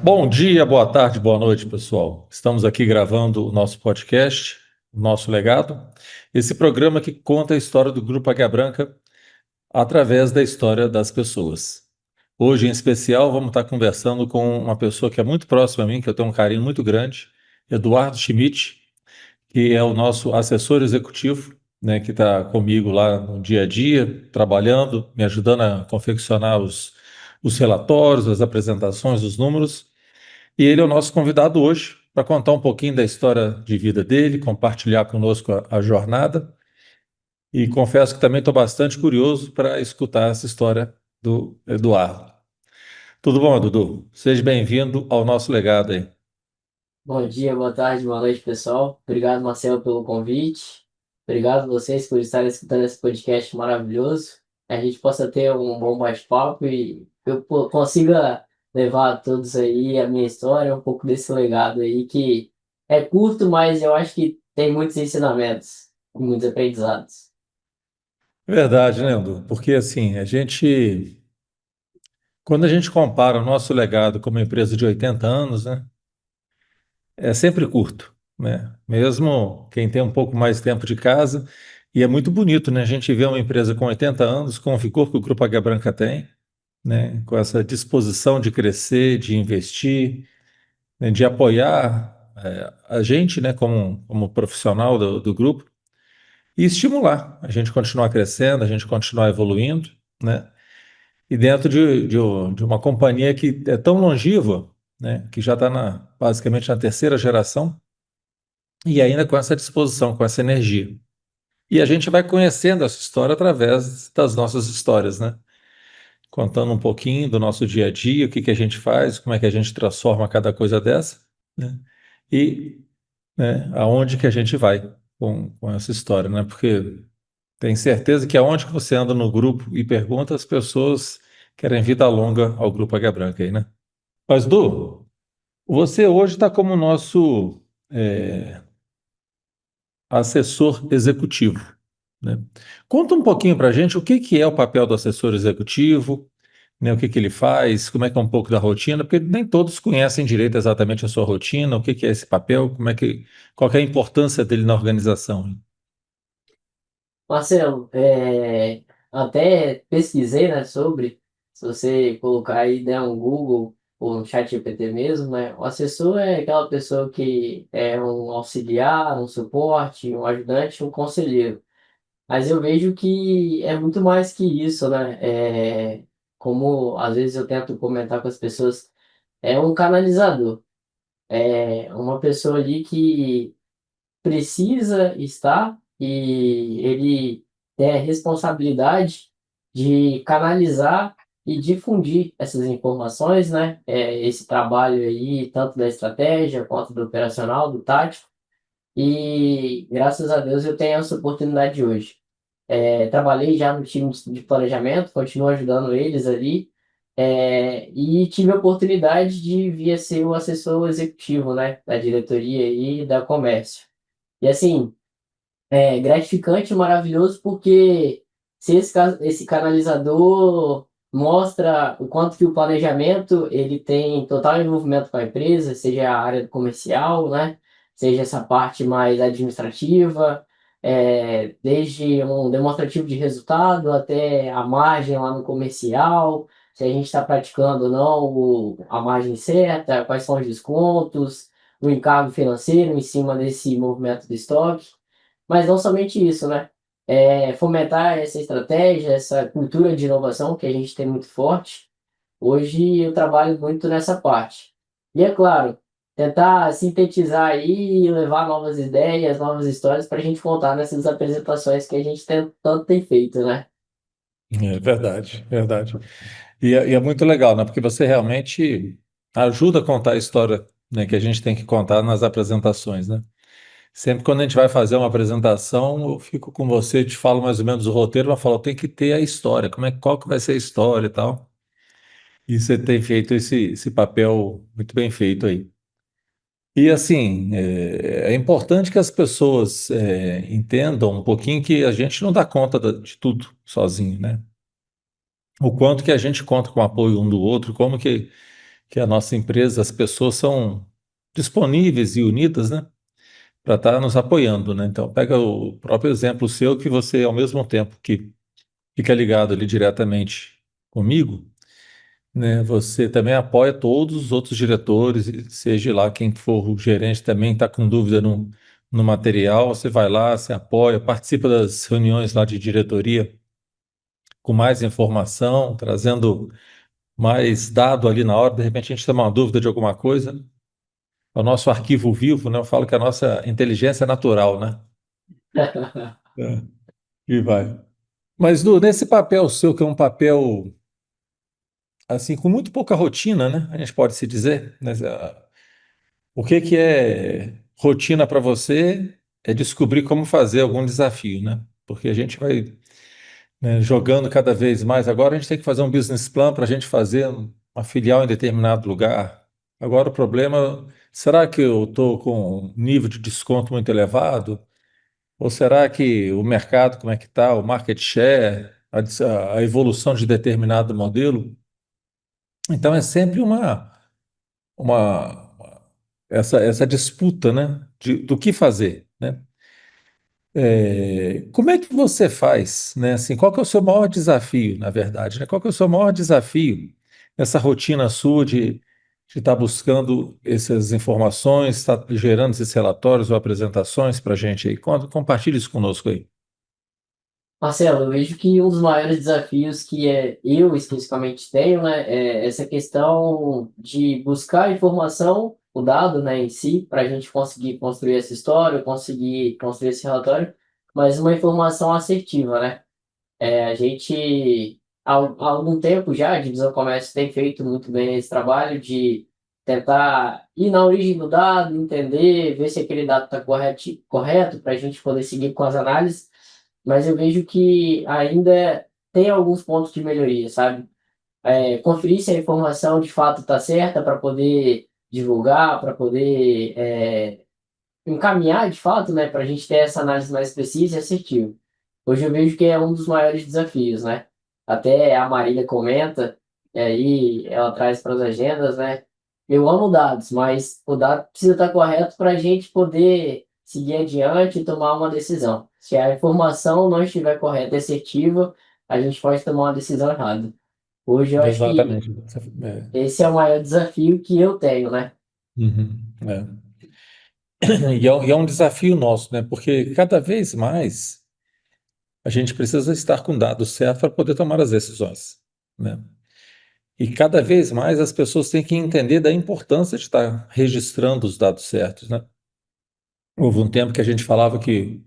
Bom dia, boa tarde, boa noite, pessoal. Estamos aqui gravando o nosso podcast, o nosso legado. Esse programa que conta a história do Grupo Águia Branca através da história das pessoas. Hoje, em especial, vamos estar conversando com uma pessoa que é muito próxima a mim, que eu tenho um carinho muito grande, Eduardo Schmidt, que é o nosso assessor executivo, né, que está comigo lá no dia a dia, trabalhando, me ajudando a confeccionar os relatórios, as apresentações, os números. E ele é o nosso convidado hoje para contar um pouquinho da história de vida dele, compartilhar conosco a jornada. E confesso que também estou bastante curioso para escutar essa história do Eduardo. Tudo bom, Dudu? Seja bem-vindo ao nosso legado aí. Bom dia, boa tarde, boa noite, pessoal. Obrigado, Marcelo, pelo convite. Obrigado a vocês por estarem escutando esse podcast maravilhoso. A gente possa ter um bom bate-papo e eu consiga levar a todos aí a minha história, um pouco desse legado aí, que é curto, mas eu acho que tem muitos ensinamentos e muitos aprendizados. Verdade, né, Dudu? Porque assim, quando a gente compara o nosso legado com uma empresa de 80 anos, né, é sempre curto, né? Mesmo quem tem um pouco mais tempo de casa, e é muito bonito, né? A gente vê uma empresa com 80 anos, com o vigor que o Grupo Águia Branca tem, né, com essa disposição de crescer, de investir, né, de apoiar a gente, né, como profissional do grupo, e estimular a gente continuar crescendo, a gente continuar evoluindo, né, e dentro de uma companhia que é tão longeva, né, que já está basicamente na terceira geração, e ainda com essa disposição, com essa energia. E a gente vai conhecendo essa história através das nossas histórias, né? Contando um pouquinho do nosso dia a dia, o que que a gente faz, como é que a gente transforma cada coisa dessa, né? E, né, aonde que a gente vai com essa história, né? Porque tenho certeza que aonde que você anda no grupo e pergunta, as pessoas querem vida longa ao Grupo Águia Branca aí, né? Mas, Du, você hoje está como nosso assessor executivo, né? Conta um pouquinho para a gente o que que é o papel do assessor executivo, né, o que que ele faz, como é que é um pouco da rotina, porque nem todos conhecem direito exatamente a sua rotina, o que que é esse papel, qual que é a importância dele na organização. Marcelo, até pesquisei, né, sobre, se você colocar aí, der um Google ou um chat GPT mesmo, né, o assessor é aquela pessoa que é um auxiliar, um suporte, um ajudante, um conselheiro. Mas eu vejo que é muito mais que isso, né, como às vezes eu tento comentar com as pessoas, é um canalizador, é uma pessoa ali que precisa estar e ele tem a responsabilidade de canalizar e difundir essas informações, né? Esse trabalho aí, tanto da estratégia quanto do operacional, do tático. E graças a Deus eu tenho essa oportunidade hoje. Trabalhei já no time de planejamento, continuo ajudando eles ali. E tive a oportunidade de vir a ser o assessor executivo, né, da diretoria e da comércio. E assim, é gratificante e maravilhoso porque se esse canalizador mostra o quanto que o planejamento ele tem total envolvimento com a empresa, seja a área comercial, né? Seja essa parte mais administrativa, desde um demonstrativo de resultado até a margem lá no comercial, se a gente está praticando ou não a margem certa, quais são os descontos, o encargo financeiro em cima desse movimento do estoque. Mas não somente isso, né? Fomentar essa estratégia, essa cultura de inovação que a gente tem muito forte. Hoje eu trabalho muito nessa parte. E é claro, tentar sintetizar aí e levar novas ideias, novas histórias para a gente contar nessas apresentações que a gente tanto tem feito, né? É verdade, verdade. E é muito legal, né? Porque você realmente ajuda a contar a história, né, que a gente tem que contar nas apresentações, né? Sempre quando a gente vai fazer uma apresentação, eu fico com você, te falo mais ou menos o roteiro, mas falo, tem que ter a história, qual que vai ser a história e tal. E você tem feito esse papel muito bem feito aí. E assim, é importante que as pessoas entendam um pouquinho que a gente não dá conta de tudo sozinho, né? O quanto que a gente conta com o apoio um do outro, como que que a nossa empresa, as pessoas são disponíveis e unidas, né, para estar nos apoiando, né? Então, pega o próprio exemplo seu, que você, ao mesmo tempo que fica ligado ali diretamente comigo, né, você também apoia todos os outros diretores, e seja lá quem for o gerente também está com dúvida no material, você vai lá, você apoia, participa das reuniões lá de diretoria com mais informação, trazendo mais dado ali na hora, de repente a gente tem uma dúvida de alguma coisa, é o nosso arquivo vivo, né? Eu falo que a nossa inteligência é natural, né? É. E vai. Mas, Du, nesse papel seu, que é um papel, assim, com muito pouca rotina, né? A gente pode se dizer, né? O que que é rotina para você é descobrir como fazer algum desafio, né? Porque a gente vai, né, jogando cada vez mais. Agora a gente tem que fazer um business plan para a gente fazer uma filial em determinado lugar. Agora o problema, será que eu estou com um nível de desconto muito elevado? Ou será que o mercado, como é que está, o market share, a evolução de determinado modelo? Então é sempre uma essa disputa, né, do que fazer, né? Como é que você faz, né? Assim, qual que é o seu maior desafio, na verdade, né? Qual que é o seu maior desafio nessa rotina sua de estar buscando essas informações, estar gerando esses relatórios ou apresentações para a gente aí? Compartilhe isso conosco aí. Marcelo, eu vejo que um dos maiores desafios que eu especificamente tenho, né, é essa questão de buscar informação, o dado, né, em si, para a gente conseguir construir essa história, conseguir construir esse relatório, mas uma informação assertiva, né? A gente, há algum tempo já, a Divisão Comércio tem feito muito bem esse trabalho de tentar ir na origem do dado, entender, ver se aquele dado está correto para a gente poder seguir com as análises, mas eu vejo que ainda tem alguns pontos de melhoria, sabe? Conferir se a informação de fato está certa para poder divulgar, para poder encaminhar de fato, né, para a gente ter essa análise mais precisa e assertiva. Hoje eu vejo que é um dos maiores desafios, né? Até a Marília comenta, e aí ela traz para as agendas, né? Eu amo dados, mas o dado precisa estar correto para a gente poder seguir adiante e tomar uma decisão. Se a informação não estiver correta e assertiva, a gente pode tomar uma decisão errada. Hoje eu acho que Exatamente. esse é o maior desafio que eu tenho, né? Uhum, é. E é um desafio nosso, né? Porque cada vez mais a gente precisa estar com dados certos para poder tomar as decisões, né? E cada vez mais as pessoas têm que entender da importância de estar registrando os dados certos, né? Houve um tempo que a gente falava que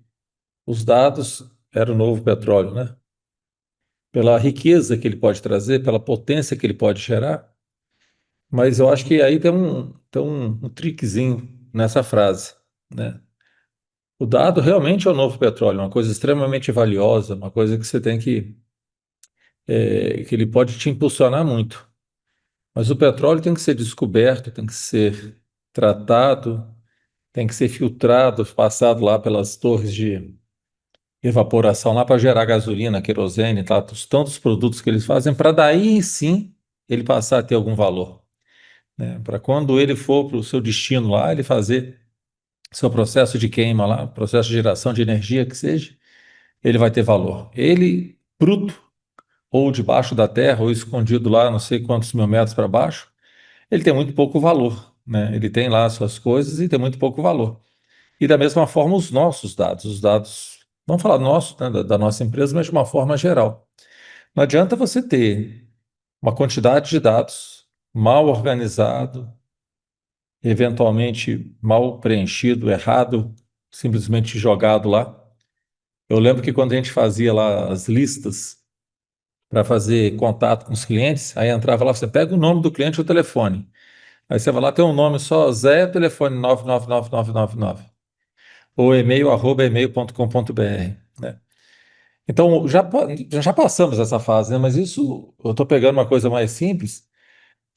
os dados eram o novo petróleo, né? Pela riqueza que ele pode trazer, pela potência que ele pode gerar. Mas eu acho que aí tem um trickzinho nessa frase, né? O dado realmente é o novo petróleo, uma coisa extremamente valiosa, uma coisa que você tem que ele pode te impulsionar muito. Mas o petróleo tem que ser descoberto, tem que ser tratado, tem que ser filtrado, passado lá pelas torres de evaporação lá para gerar gasolina, querosene, tá? Os tantos produtos que eles fazem, para daí sim ele passar a ter algum valor, né? Para quando ele for para o seu destino lá, ele fazer seu processo de queima lá, processo de geração de energia que seja, ele vai ter valor. Ele, bruto, ou debaixo da terra, ou escondido lá, não sei quantos mil metros para baixo, ele tem muito pouco valor, né? Ele tem lá as suas coisas e tem muito pouco valor. E da mesma forma os dados, vamos falar nossos, né, da nossa empresa, mas de uma forma geral. Não adianta você ter uma quantidade de dados mal organizado, eventualmente mal preenchido, errado, simplesmente jogado lá. Eu lembro que quando a gente fazia lá as listas para fazer contato com os clientes, aí entrava lá, você pega o nome do cliente e o telefone. Aí você vai lá, tem um nome só, Zé, telefone 999999, ou e-mail, arroba e-mail.com.br, né? Então, já passamos essa fase, né? Mas isso, eu estou pegando uma coisa mais simples,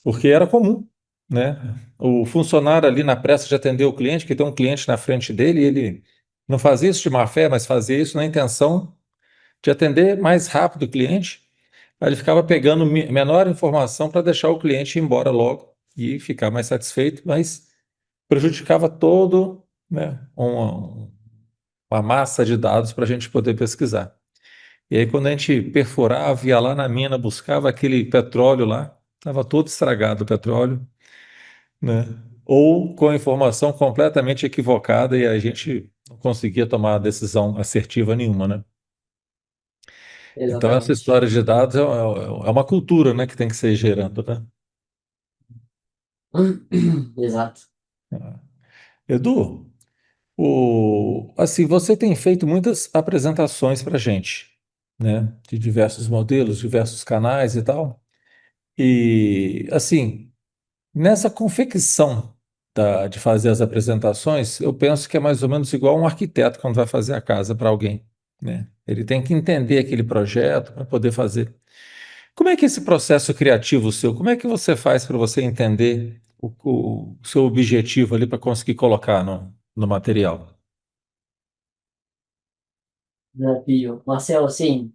porque era comum, né? O funcionário ali na pressa de atender o cliente, que tem um cliente na frente dele, e ele não fazia isso de má fé, mas fazia isso na intenção de atender mais rápido o cliente. Aí ele ficava pegando menor informação para deixar o cliente ir embora logo. e ficar mais satisfeito, mas prejudicava todo, né, uma massa de dados para a gente poder pesquisar. E aí, quando a gente perfurava, ia lá na mina, buscava aquele petróleo lá, estava todo estragado o petróleo, né? Ou com a informação completamente equivocada e a gente não conseguia tomar decisão assertiva nenhuma, né? Então, essa Exatamente. história de dados é uma cultura, né, que tem que ser gerando, né? Exato. Edu, assim, você tem feito muitas apresentações para a gente, né? De diversos modelos, diversos canais e tal. E, assim, nessa confecção de fazer as apresentações, eu penso que é mais ou menos igual um arquiteto quando vai fazer a casa para alguém, né? Ele tem que entender aquele projeto para poder fazer. Como é que é esse processo criativo seu, como é que você faz para você entender o seu objetivo ali para conseguir colocar no material? Desafio. Marcelo, assim,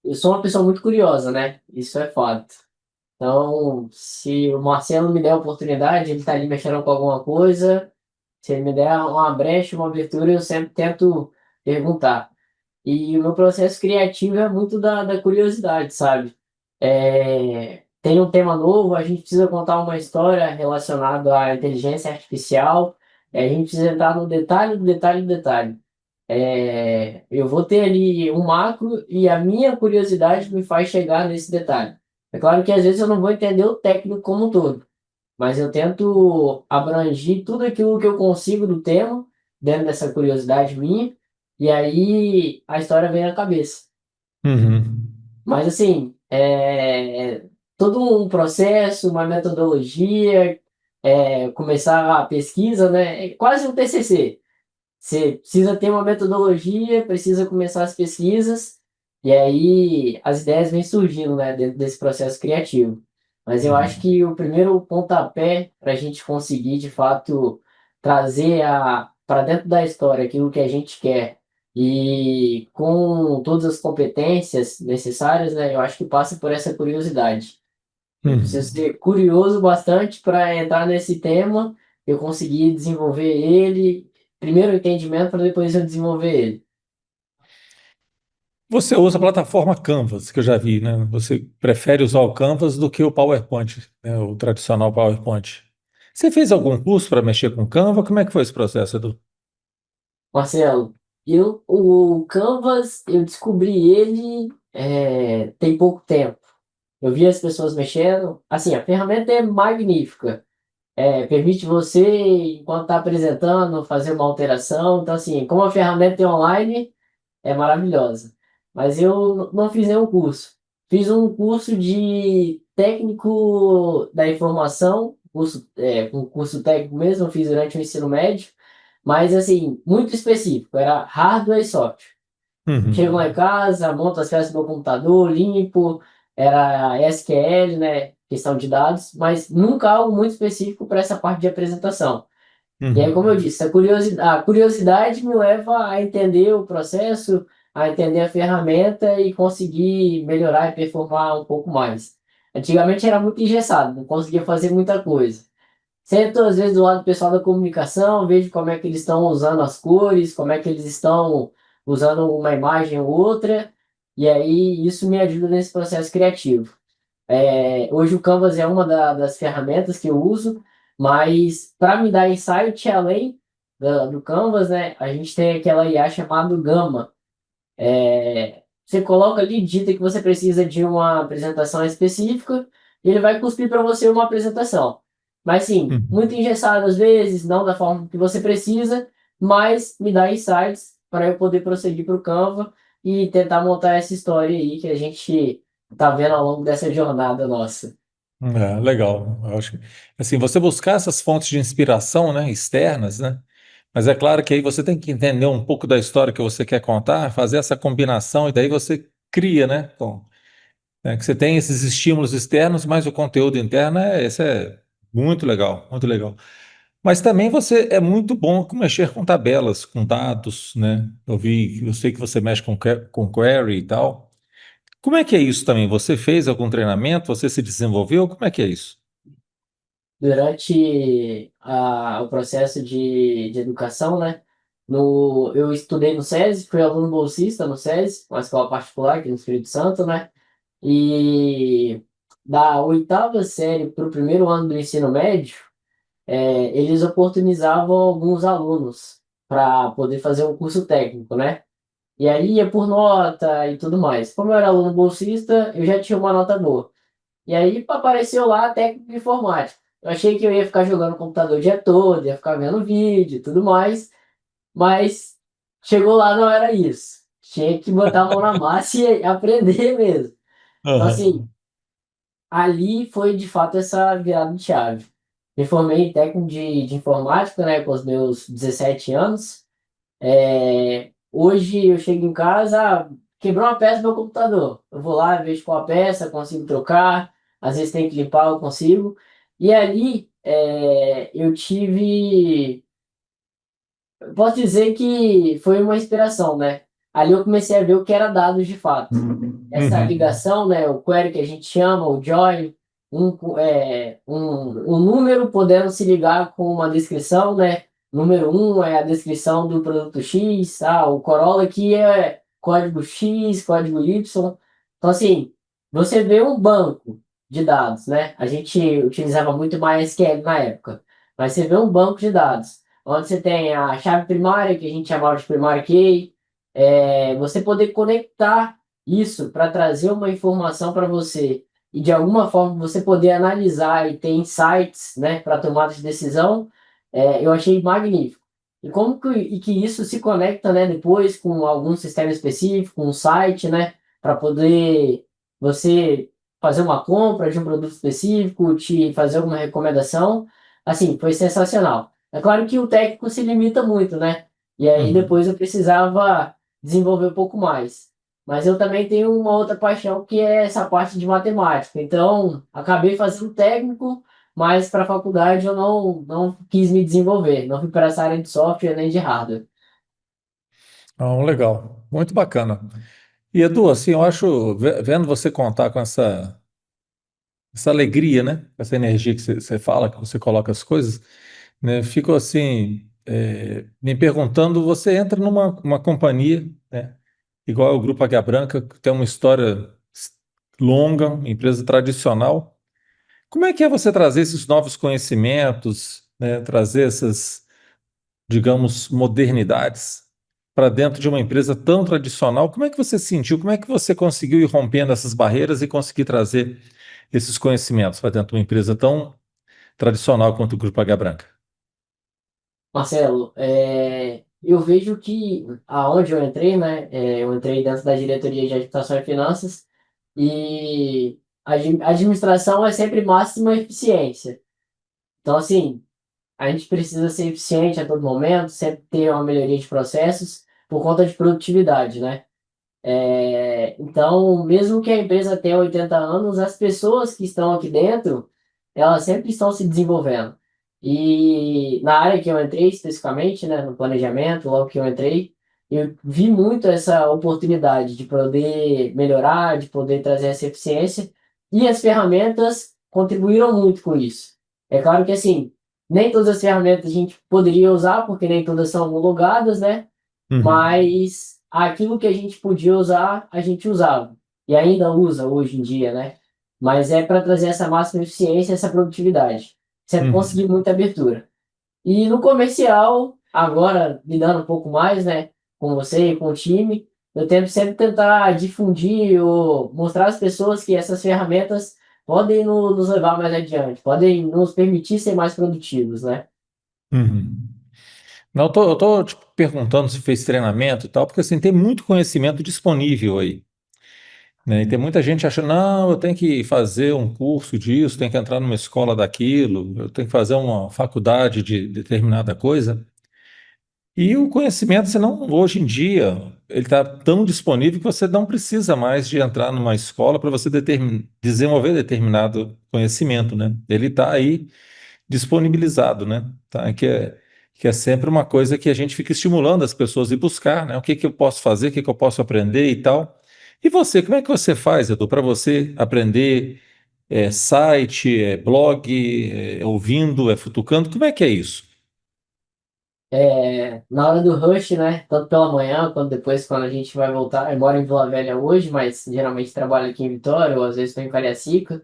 eu sou uma pessoa muito curiosa, né? Isso é fato. Então, se o Marcelo me der a oportunidade, ele está ali mexendo com alguma coisa, se ele me der uma brecha, uma abertura, eu sempre tento perguntar. E o meu processo criativo é muito da curiosidade, sabe? Tem um tema novo, a gente precisa contar uma história relacionada à inteligência artificial, a gente precisa entrar no detalhe do detalhe do detalhe. Eu vou ter ali um macro e a minha curiosidade me faz chegar nesse detalhe. É claro que às vezes eu não vou entender o técnico como um todo, mas eu tento abranger tudo aquilo que eu consigo do tema, dentro dessa curiosidade minha, e aí a história vem à cabeça. Uhum. Mas assim, todo um processo, uma metodologia, começar a pesquisa, né? É quase um TCC. Você precisa ter uma metodologia, precisa começar as pesquisas, e aí as ideias vêm surgindo, né, dentro desse processo criativo. Mas eu acho Uhum. que o primeiro pontapé para a gente conseguir, de fato, trazer para dentro da história aquilo que a gente quer e com todas as competências necessárias, né, eu acho que passa por essa curiosidade. Eu preciso Uhum. ser curioso bastante para entrar nesse tema, eu conseguir desenvolver ele, primeiro o entendimento para depois eu desenvolver ele. Você usa a plataforma Canvas, que eu já vi, né? Você prefere usar o Canvas do que o PowerPoint, né? O tradicional PowerPoint. Você fez algum curso para mexer com Canva? Como é que foi esse processo, Edu? Marcelo, o Canvas, eu descobri ele tem pouco tempo. Eu vi as pessoas mexendo. Assim, a ferramenta é magnífica. Permite você, enquanto está apresentando, fazer uma alteração. Então, assim, como a ferramenta é online, é maravilhosa. Mas eu não fiz nenhum curso. Fiz um curso de técnico da informação, um curso técnico mesmo, eu fiz durante o ensino médio, mas assim, muito específico, era hardware e software. Chego lá em Uhum. casa, monto as peças do meu computador, limpo, era SQL, né, questão de dados, mas nunca algo muito específico para essa parte de apresentação. E aí, como eu Uhum. disse, a curiosidade me leva a entender o processo, a entender a ferramenta e conseguir melhorar e performar um pouco mais. Antigamente era muito engessado, não conseguia fazer muita coisa. Sento às vezes do lado do pessoal da comunicação, vejo como é que eles estão usando as cores, como é que eles estão usando uma imagem ou outra, e aí isso me ajuda nesse processo criativo. Hoje o Canvas é uma das ferramentas que eu uso, mas para me dar insight além do Canvas, né, a gente tem aquela IA chamada Gama. Você coloca ali, digita que você precisa de uma apresentação específica, e ele vai cuspir para você uma apresentação. Mas sim, muito Uhum. engessado às vezes, não da forma que você precisa, mas me dá insights para eu poder prosseguir para o Canva e tentar montar essa história aí que a gente está vendo ao longo dessa jornada nossa. Legal. Eu acho que, assim, você buscar essas fontes de inspiração, né, externas, né? Mas é claro que aí você tem que entender um pouco da história que você quer contar, fazer essa combinação e daí você cria, né? Que você tem esses estímulos externos, mas o conteúdo interno esse é muito legal, muito legal. Mas também você é muito bom com mexer com tabelas, com dados, né? Eu sei que você mexe com query e tal. Como é que é isso também? Você fez algum treinamento? Você se desenvolveu? Como é que é isso? Durante o processo de educação, né? Eu estudei no SESI, fui aluno bolsista no SESI, uma escola particular aqui no Espírito Santo, né? E da oitava série para o primeiro ano do ensino médio, eles oportunizavam alguns alunos para poder fazer um curso técnico, né? E aí ia por nota e tudo mais. Como eu era aluno bolsista, eu já tinha uma nota boa. E aí apareceu lá técnico de informática. Eu achei que eu ia ficar jogando no computador o dia todo, ia ficar vendo vídeo e tudo mais, mas chegou lá não era isso. Tinha que botar a mão na massa e aprender mesmo. Então, assim, Aham. ali foi de fato essa virada de chave. Me formei em técnico de informática, né, com os meus 17 anos. Hoje eu chego em casa, quebrou uma peça do meu computador. Eu vou lá, vejo qual a peça, consigo trocar, às vezes tem que limpar, eu consigo. E ali eu tive eu posso dizer que foi uma inspiração, né? Ali eu comecei a ver o que era dados de fato. Essa Uhum. ligação, né? O query que a gente chama, o join, um número podendo se ligar com uma descrição, né? Número um é a descrição do produto X, o Corolla aqui é código X, código Y. Então, assim, você vê um banco de dados, né? A gente utilizava muito mais SQL na época, mas você vê um banco de dados onde você tem a chave primária, que a gente chamava de primária key, você poder conectar isso para trazer uma informação para você e de alguma forma você poder analisar e ter insights, né, para tomada de decisão, eu achei magnífico. E que isso se conecta, né, depois com algum sistema específico, um site, né, para poder você fazer uma compra de um produto específico, te fazer alguma recomendação, assim, foi sensacional. É claro que o técnico se limita muito, né? E aí Uhum. depois eu precisava desenvolver um pouco mais. Mas eu também tenho uma outra paixão que é essa parte de matemática. Então, acabei fazendo técnico, mas para a faculdade eu não quis me desenvolver. Não fui para essa área de software nem de hardware. Ah, legal, muito bacana. E Edu, assim, eu acho, vendo você contar com essa alegria, né? Essa energia que você fala, que você coloca as coisas, né? Fico assim, me perguntando, você entra numa uma companhia, né? Igual é o Grupo Águia Branca, que tem uma história longa, empresa tradicional. Como é que é você trazer esses novos conhecimentos, né? Trazer essas, digamos, modernidades para dentro de uma empresa tão tradicional? Como é que você se sentiu? Como é que você conseguiu ir rompendo essas barreiras e conseguir trazer esses conhecimentos para dentro de uma empresa tão tradicional quanto o Grupo Águia Branca? Marcelo, eu vejo que aonde eu entrei, né? Eu entrei dentro da diretoria de administração e finanças e a administração é sempre máxima eficiência. Então, assim, a gente precisa ser eficiente a todo momento, sempre ter uma melhoria de processos por conta de produtividade, né? Então, mesmo que a empresa tenha 80 anos, as pessoas que estão aqui dentro, elas sempre estão se desenvolvendo. E na área que eu entrei, especificamente, né, no planejamento, logo que eu entrei, eu vi muito essa oportunidade de poder melhorar, de poder trazer essa eficiência, e as ferramentas contribuíram muito com isso. É claro que, assim, nem todas as ferramentas a gente poderia usar, porque nem todas são homologadas, né? Uhum. Mas aquilo que a gente podia usar, a gente usava. E ainda usa hoje em dia, né? Mas é para trazer essa máxima eficiência, essa produtividade. Sempre Uhum. conseguir muita abertura. E no comercial, agora lidando um pouco mais, né, com você e com o time, eu tento sempre tentar difundir ou mostrar às pessoas que essas ferramentas podem nos levar mais adiante, podem nos permitir ser mais produtivos, né? Uhum. Não, eu tô te perguntando se fez treinamento e tal, porque assim, tem muito conhecimento disponível aí, né? E tem muita gente achando, não, eu tenho que fazer um curso disso, tenho que entrar numa escola daquilo, eu tenho que fazer uma faculdade de determinada coisa. E o conhecimento, senão, hoje em dia, ele está tão disponível que você não precisa mais de entrar numa escola para você desenvolver determinado conhecimento, né? Ele está aí disponibilizado, né? Tá? Que é sempre uma coisa que a gente fica estimulando as pessoas a ir buscar, né? O que que eu posso fazer, o que que eu posso aprender e tal. E você, como é que você faz, Edu, para você aprender site, blog, ouvindo, futucando? Como é que é isso? Na hora do rush, né? Tanto pela manhã quanto depois, quando a gente vai voltar. Eu moro em Vila Velha hoje, mas geralmente trabalho aqui em Vitória, ou às vezes estou em Cariacica.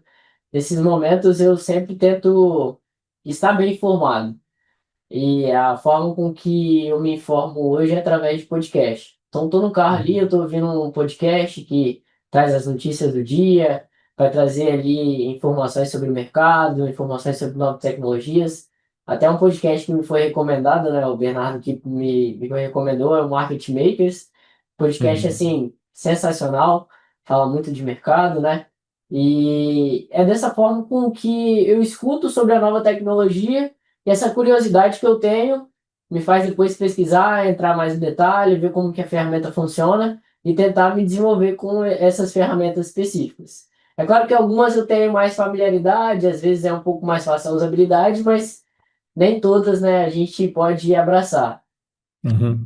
Nesses momentos eu sempre tento estar bem informado. E a forma com que eu me informo hoje é através de podcast. Então, estou no carro ali, eu estou ouvindo um podcast que traz as notícias do dia, vai trazer ali informações sobre o mercado, informações sobre novas tecnologias. Até um podcast que me foi recomendado, né? O Bernardo que me recomendou é o Market Makers. Podcast, Uhum. assim, sensacional, fala muito de mercado, né? E é dessa forma com que eu escuto sobre a nova tecnologia e essa curiosidade que eu tenho me faz depois pesquisar, entrar mais em detalhe, ver como que a ferramenta funciona e tentar me desenvolver com essas ferramentas específicas. É claro que algumas eu tenho mais familiaridade, às vezes é um pouco mais fácil a usabilidade, mas nem todas, né, a gente pode abraçar. Uhum.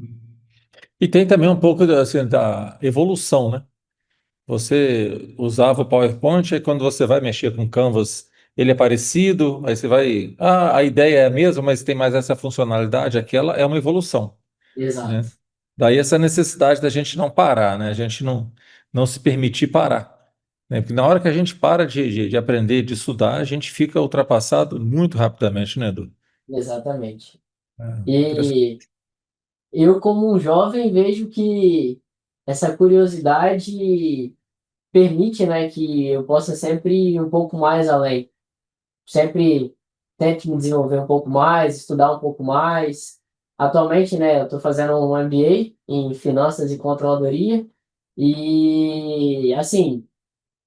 E tem também um pouco assim, da evolução, né? Você usava o PowerPoint, aí quando você vai mexer com o Canvas, ele é parecido, aí você vai. Ah, a ideia é a mesma, mas tem mais essa funcionalidade, aquela é uma evolução, Exato, né? Daí essa necessidade da gente não parar, né? A gente não se permitir parar, né? Porque na hora que a gente para de aprender, de estudar, a gente fica ultrapassado muito rapidamente, né, Edu? exatamente. É, E impressionante. eu, como um jovem, vejo que essa curiosidade permite, né, que eu possa sempre ir um pouco mais além. Sempre tento me desenvolver um pouco mais, estudar um pouco mais. Atualmente, né, eu estou fazendo um MBA em Finanças e Controladoria e, assim,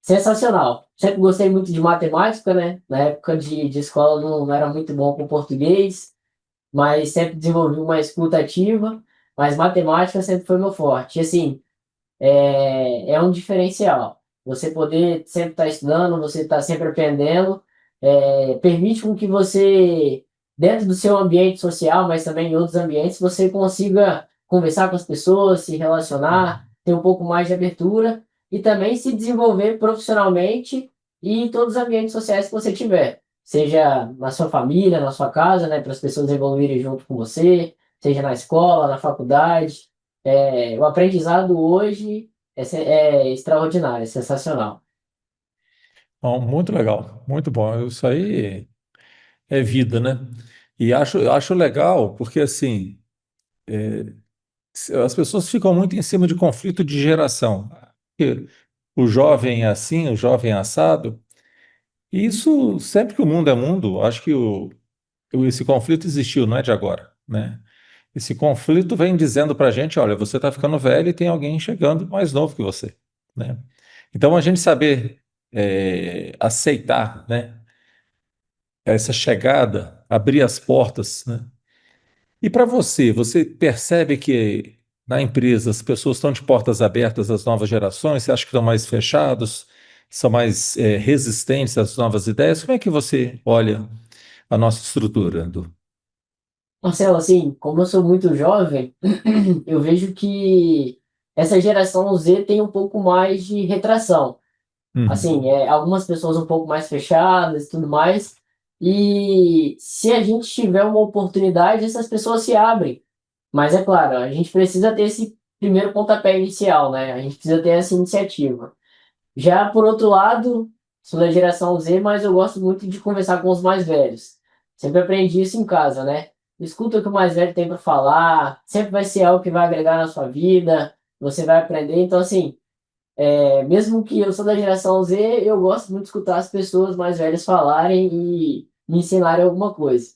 sensacional. Sempre gostei muito de matemática, né? Na época de escola não era muito bom com português, mas sempre desenvolvi uma escuta ativa, mas matemática sempre foi meu forte. E, assim, é um diferencial. Você poder sempre estar estudando, você estar sempre aprendendo, permite com que você, dentro do seu ambiente social, mas também em outros ambientes, você consiga conversar com as pessoas, se relacionar, ter um pouco mais de abertura e também se desenvolver profissionalmente e em todos os ambientes sociais que você tiver. Seja na sua família, na sua casa, né, para as pessoas evoluírem junto com você, seja na escola, na faculdade. O aprendizado hoje é extraordinário, é sensacional. Bom, muito legal, muito bom. Isso aí é vida, né? E acho legal porque, assim, as pessoas ficam muito em cima de conflito de geração. Que o jovem é assim, o jovem é assado. E isso, sempre que o mundo é mundo, acho que esse conflito existiu, não é de agora, né? Esse conflito vem dizendo para a gente, olha, você está ficando velho e tem alguém chegando mais novo que você, né? Então, a gente saber aceitar, né, essa chegada, abrir as portas, né? E para você, você percebe que na empresa as pessoas estão de portas abertas às novas gerações? Você acha que estão mais fechados, são mais resistentes às novas ideias? Como é que você olha a nossa estrutura, Edu? Marcelo, assim, como eu sou muito jovem, eu vejo que essa geração Z tem um pouco mais de retração. Assim, Uhum, algumas pessoas um pouco mais fechadas e tudo mais. E se a gente tiver uma oportunidade, essas pessoas se abrem. Mas é claro, a gente precisa ter esse primeiro pontapé inicial, né? A gente precisa ter essa iniciativa. Já por outro lado, sou da geração Z, mas eu gosto muito de conversar com os mais velhos. Sempre aprendi isso em casa, né? Escuta o que o mais velho tem para falar, sempre vai ser algo que vai agregar na sua vida, você vai aprender. Então, assim, mesmo que eu sou da geração Z, eu gosto muito de escutar as pessoas mais velhas falarem e me ensinarem alguma coisa.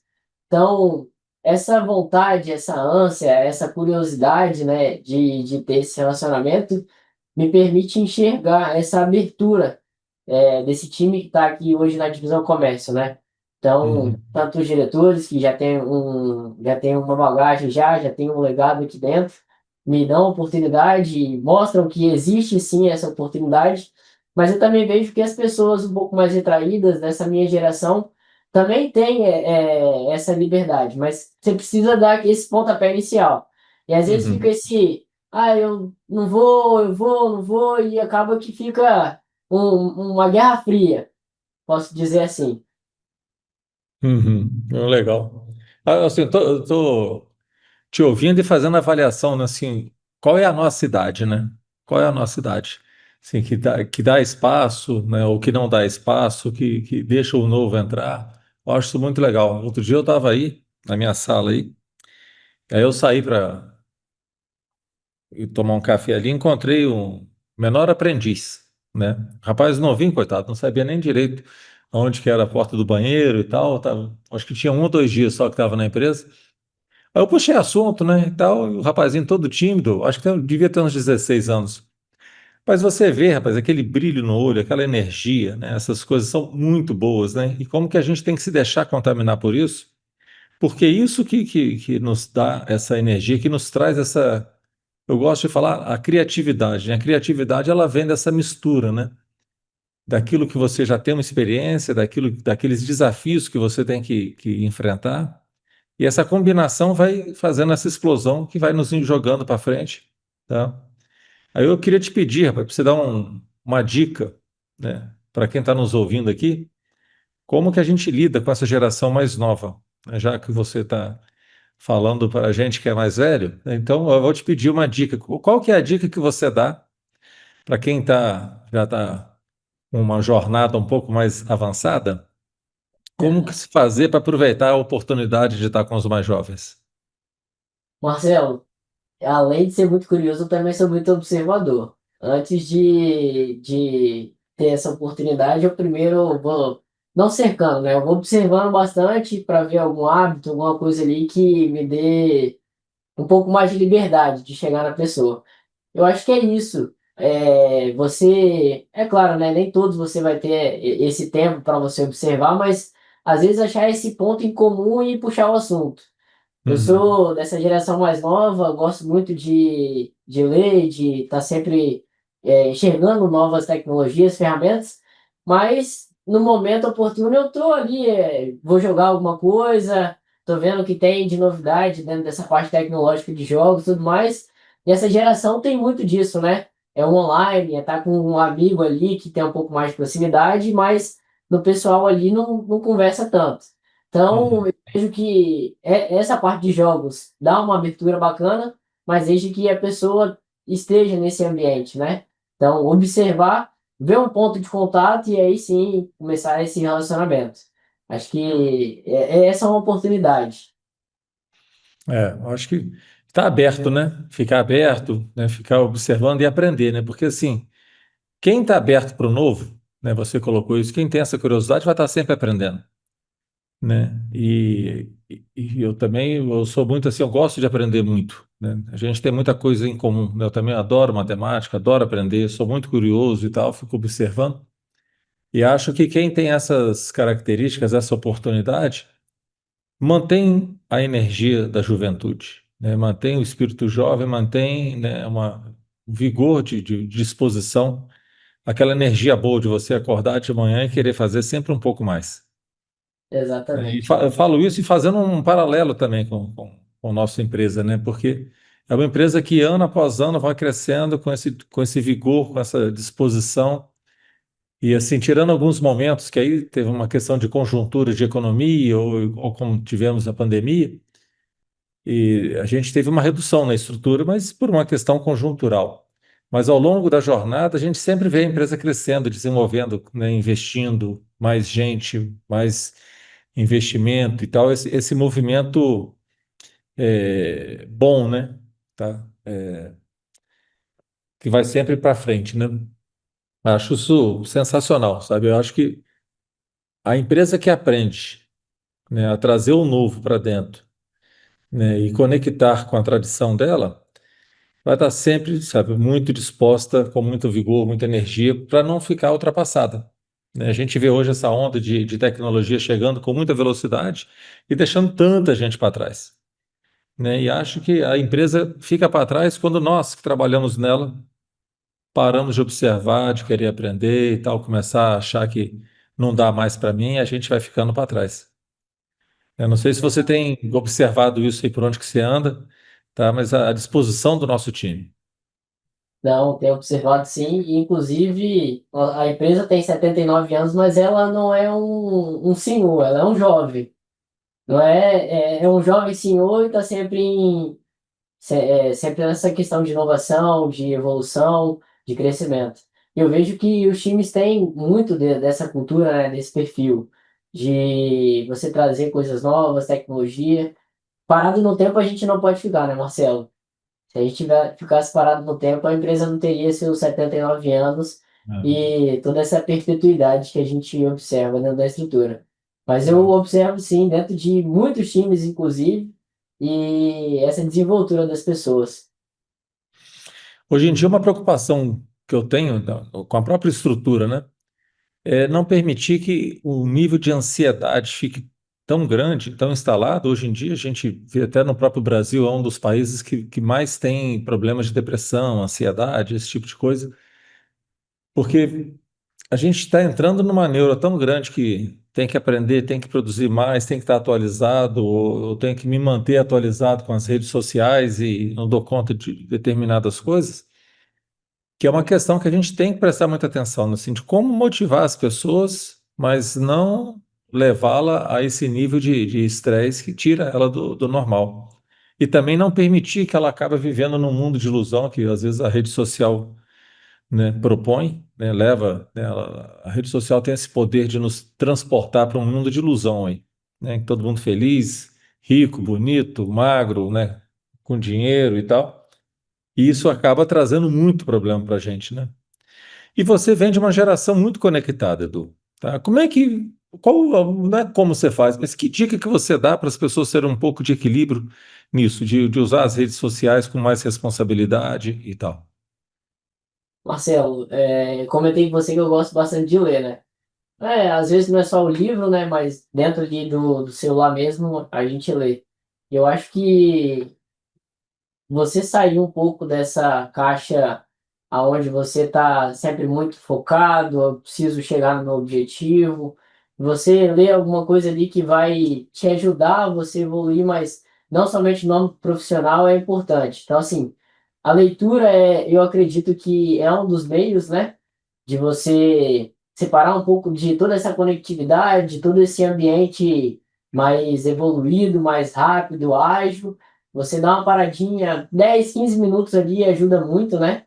Então, essa vontade, essa ânsia, essa curiosidade, né, de ter esse relacionamento me permite enxergar essa abertura desse time que está aqui hoje na divisão comércio, né? Então, uhum, tanto os diretores que já tem uma bagagem já tem um legado aqui dentro, me dão oportunidade, mostram que existe sim essa oportunidade, mas eu também vejo que as pessoas um pouco mais retraídas dessa minha geração também têm essa liberdade, mas você precisa dar esse pontapé inicial. E às vezes fica uhum. esse ah, eu não vou, eu vou, não vou, e acaba que fica uma guerra fria, posso dizer assim. Uhum, legal. Ah, assim, tô te ouvindo e fazendo avaliação, né, assim, qual é a nossa idade, né? Qual é a nossa idade? Assim, que dá espaço, né, ou que não dá espaço, que deixa o novo entrar. Eu acho isso muito legal. Outro dia eu estava aí, na minha sala aí, aí eu saí para tomar um café ali, e encontrei um menor aprendiz, né? Rapaz novinho, coitado, não sabia nem direito onde que era a porta do banheiro e tal. Acho que tinha 1 ou 2 dias só que estava na empresa. Aí eu puxei assunto, né, e tal, e o rapazinho todo tímido, acho que devia ter uns 16 anos. Mas você vê, rapaz, aquele brilho no olho, aquela energia, né, essas coisas são muito boas, né? E como que a gente tem que se deixar contaminar por isso? Porque isso que nos dá essa energia, que nos traz essa, eu gosto de falar, a criatividade, né? A criatividade, ela vem dessa mistura, né? Daquilo que você já tem uma experiência, daqueles desafios que você tem que enfrentar. E essa combinação vai fazendo essa explosão que vai nos jogando para frente, tá? Aí eu queria te pedir, rapaz, para você dar uma dica, né, para quem está nos ouvindo aqui, como que a gente lida com essa geração mais nova, né, já que você está falando para a gente que é mais velho, né, então eu vou te pedir uma dica. Qual que é a dica que você dá para quem já está com uma jornada um pouco mais avançada? Como que se fazer para aproveitar a oportunidade de estar com os mais jovens? Marcelo, além de ser muito curioso, eu também sou muito observador. Antes de ter essa oportunidade, eu primeiro vou, não cercando, né? Eu vou observando bastante para ver algum hábito, alguma coisa ali que me dê um pouco mais de liberdade de chegar na pessoa. Eu acho que é isso. É claro, né? Nem todos você vai ter esse tempo para você observar, mas às vezes achar esse ponto em comum e puxar o assunto. Eu Uhum, sou dessa geração mais nova, gosto muito de ler, de estar sempre enxergando novas tecnologias, ferramentas, mas no momento oportuno eu estou ali, vou jogar alguma coisa, estou vendo o que tem de novidade dentro dessa parte tecnológica de jogos e tudo mais. E essa geração tem muito disso, né? É o online, é estar com um amigo ali que tem um pouco mais de proximidade, mas no pessoal ali não conversa tanto. Então, uhum. vejo que essa parte de jogos dá uma abertura bacana, mas desde que a pessoa esteja nesse ambiente, né? Então, observar, ver um ponto de contato e aí sim começar esse relacionamento. Acho que essa é uma oportunidade. Eu acho que está aberto, né? Ficar aberto, né? Ficar observando e aprender, né? Porque assim, quem está aberto para o novo, né? Você colocou isso, quem tem essa curiosidade vai estar sempre aprendendo, né? E eu também, eu sou muito assim, eu gosto de aprender muito, né? A gente tem muita coisa em comum, né? Eu também adoro matemática, adoro aprender, sou muito curioso e tal, fico observando. E acho que quem tem essas características, essa oportunidade, mantém a energia da juventude, né? Mantém o espírito jovem, mantém, né, um vigor de disposição, aquela energia boa de você acordar de manhã e querer fazer sempre um pouco mais. Exatamente. Eu falo isso e fazendo um paralelo também com a nossa empresa, né? Porque é uma empresa que ano após ano vai crescendo com esse vigor, com essa disposição. E assim, tirando alguns momentos que aí teve uma questão de conjuntura de economia, ou como tivemos a pandemia, e a gente teve uma redução na estrutura, mas por uma questão conjuntural. Mas ao longo da jornada, a gente sempre vê a empresa crescendo, desenvolvendo, né, investindo, mais gente, mais investimento e tal. Esse movimento bom, né? Tá? Que vai sempre para frente, né? Acho isso sensacional, sabe? Eu acho que a empresa que aprende, né, a trazer o novo para dentro, né, e conectar com a tradição dela, vai estar sempre, sabe, muito disposta, com muito vigor, muita energia, para não ficar ultrapassada. Né? A gente vê hoje essa onda de tecnologia chegando com muita velocidade e deixando tanta gente para trás. Né? E acho que a empresa fica para trás quando nós que trabalhamos nela paramos de observar, de querer aprender e tal, começar a achar que não dá mais para mim, a gente vai ficando para trás. Eu não sei se você tem observado isso aí por onde que você anda, tá? Mas a disposição do nosso time. Não, tenho observado sim, e inclusive a empresa tem 79 anos, mas ela não é um senhor, ela é um jovem. Não é um jovem senhor e está sempre nessa questão de inovação, de evolução, de crescimento. Eu vejo que os times têm muito dessa cultura, né, desse perfil, de você trazer coisas novas, tecnologia. Parado no tempo a gente não pode ficar, né, Marcelo? Se a gente ficasse parado no tempo, a empresa não teria seus 79 anos É, e toda essa perpetuidade que a gente observa dentro da estrutura. Mas eu é. observo, sim, dentro de muitos times, inclusive, e essa desenvoltura das pessoas. Hoje em dia, uma preocupação que eu tenho com a própria estrutura, né, é não permitir que o nível de ansiedade fique tão grande, tão instalado. Hoje em dia, a gente vê até no próprio Brasil, é um dos países que mais tem problemas de depressão, ansiedade, esse tipo de coisa, porque a gente está entrando numa neura tão grande que tem que aprender, tem que produzir mais, tem que estar atualizado, ou eu tenho que me manter atualizado com as redes sociais e não dou conta de determinadas coisas, que é uma questão que a gente tem que prestar muita atenção, no assim, de como motivar as pessoas, mas não levá-la a esse nível de estresse que tira ela do normal. E também não permitir que ela acabe vivendo num mundo de ilusão que às vezes a rede social, né, propõe, né, leva, né, a rede social tem esse poder de nos transportar para um mundo de ilusão aí, né, todo mundo feliz, rico, bonito, magro, né, com dinheiro e tal. E isso acaba trazendo muito problema para a gente, né? E você vem de uma geração muito conectada, Edu, tá? Como é que, qual, não é como você faz, mas que dica que você dá para as pessoas terem um pouco de equilíbrio nisso, de usar as redes sociais com mais responsabilidade e tal? Marcelo, comentei com você que eu gosto bastante de ler, né? Às vezes não é só o livro, né? Mas dentro ali do celular mesmo, a gente lê. Eu acho que você sair um pouco dessa caixa aonde você está sempre muito focado, eu preciso chegar no meu objetivo. Você lê alguma coisa ali que vai te ajudar a você evoluir, mas não somente no âmbito profissional é importante. Então, assim, a leitura eu acredito que é um dos meios, né, de você separar um pouco de toda essa conectividade, de todo esse ambiente mais evoluído, mais rápido, ágil. Você dá uma paradinha, 10, 15 minutos ali ajuda muito, né?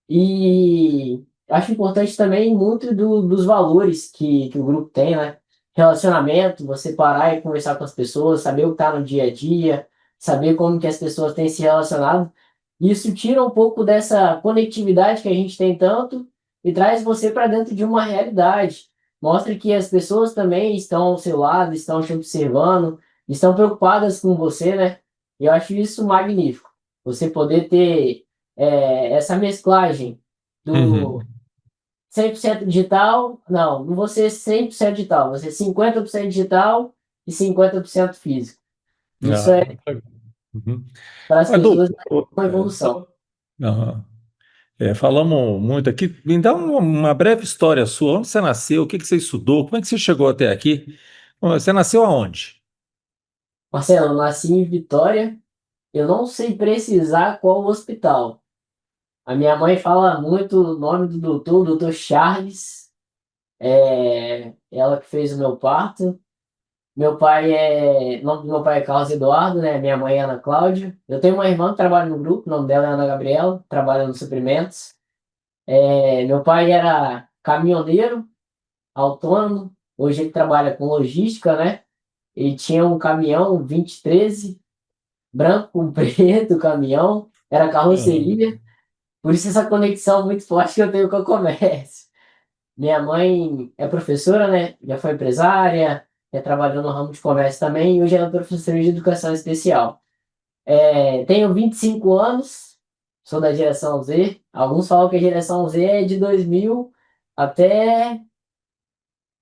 E acho importante também muito dos valores que o grupo tem, né? Relacionamento, você parar e conversar com as pessoas, saber o que está no dia a dia, saber como que as pessoas têm se relacionado. Isso tira um pouco dessa conectividade que a gente tem tanto e traz você para dentro de uma realidade. Mostra que as pessoas também estão ao seu lado, estão te observando, estão preocupadas com você, né? E eu acho isso magnífico. Você poder ter essa mesclagem do Uhum. 100% digital, não vou ser 100% digital, vou ser 50% digital e 50% físico. Isso Ah, é muito legal. Uhum. para as Edu, pessoas uma evolução. aham. Falamos muito aqui. Me dá uma breve história sua. Onde você nasceu? O que que você estudou? Como é que você chegou até aqui? Você nasceu aonde? Marcelo, eu nasci em Vitória, eu não sei precisar qual hospital. A minha mãe fala muito o nome do doutor Charles, ela que fez o meu parto. O nome do meu pai é Carlos Eduardo, né? Minha mãe é Ana Cláudia. Eu tenho uma irmã que trabalha no grupo, o nome dela é Ana Gabriela, trabalha nos suprimentos. Meu pai era caminhoneiro, autônomo, hoje ele trabalha com logística, né? Ele tinha um caminhão 2013, branco com preto, o caminhão, era Aham. carroceria, por isso essa conexão muito forte que eu tenho com o comércio. Minha mãe é professora, né? Já foi empresária, trabalhou no ramo de comércio também, e hoje ela é professora de educação especial. Tenho 25 anos, sou da geração Z. Alguns falam que a geração Z é de 2000 até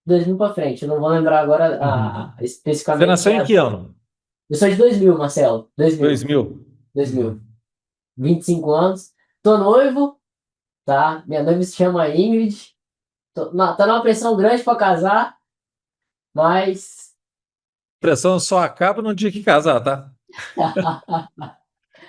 2000 para frente. Eu não vou lembrar agora Uhum. Você especificamente. nasceu em que ano? Eu sou de 2000, Marcelo. 2000. 2000. 2000. Uhum. 25 anos. Tô noivo, tá? Minha noiva se chama Ingrid. Tá numa pressão grande para casar, mas Pressão só acaba no dia que casar, tá?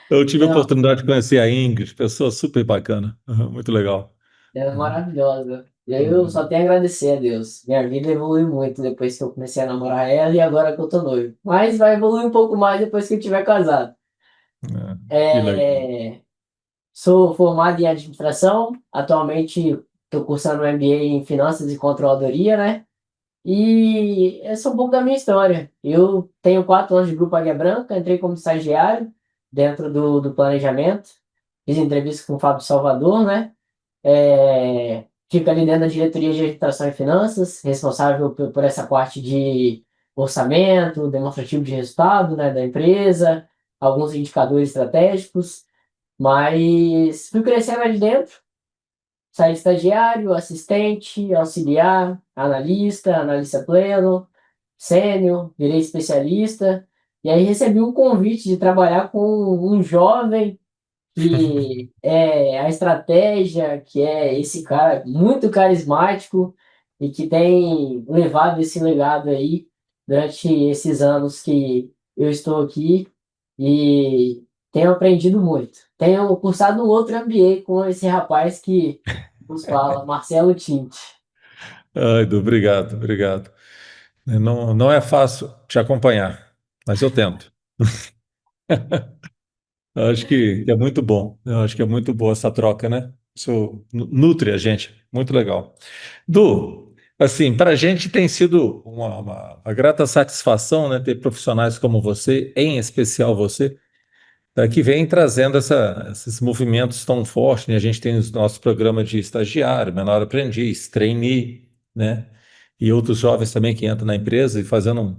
Eu tive a Não, oportunidade de conhecer a Ingrid, pessoa super bacana, muito legal. é Uhum. maravilhosa. E aí eu só Uhum. tenho a agradecer a Deus. Minha vida evoluiu muito depois que eu comecei a namorar ela e agora que eu tô noivo. Mas vai evoluir um pouco mais depois que eu tiver casado. Que legal. É, sou formado em administração. Atualmente estou cursando um MBA em finanças e controladoria, né? E essa é um pouco da minha história. Eu tenho 4 anos de Grupo Águia Branca, entrei como estagiário dentro do planejamento. Fiz entrevista com o Fábio Salvador, né? Fico ali dentro da diretoria de administração e finanças, responsável por essa parte de orçamento, demonstrativo de resultado, né, da empresa, alguns indicadores estratégicos, mas fui crescendo ali dentro, saí de estagiário, assistente, auxiliar, analista pleno, sênior, virei especialista, e aí recebi um convite de trabalhar com um jovem que é a estratégia, que é esse cara muito carismático e que tem levado esse legado aí durante esses anos que eu estou aqui e tenho aprendido muito. Tenho cursado um outro MBA com esse rapaz que nos fala, Marcelo Tinte. Ai, Edu, obrigado, obrigado. Não, não é fácil te acompanhar, mas eu tento. Eu acho que é muito bom. Eu acho que é muito boa essa troca, né? Isso nutre a gente. Muito legal. Du, assim, para a gente tem sido uma grata satisfação, né, ter profissionais como você, em especial você, tá, que vem trazendo esses movimentos tão fortes, né? A gente tem os nossos programas de estagiário, menor aprendiz, trainee, né? E outros jovens também que entram na empresa e fazendo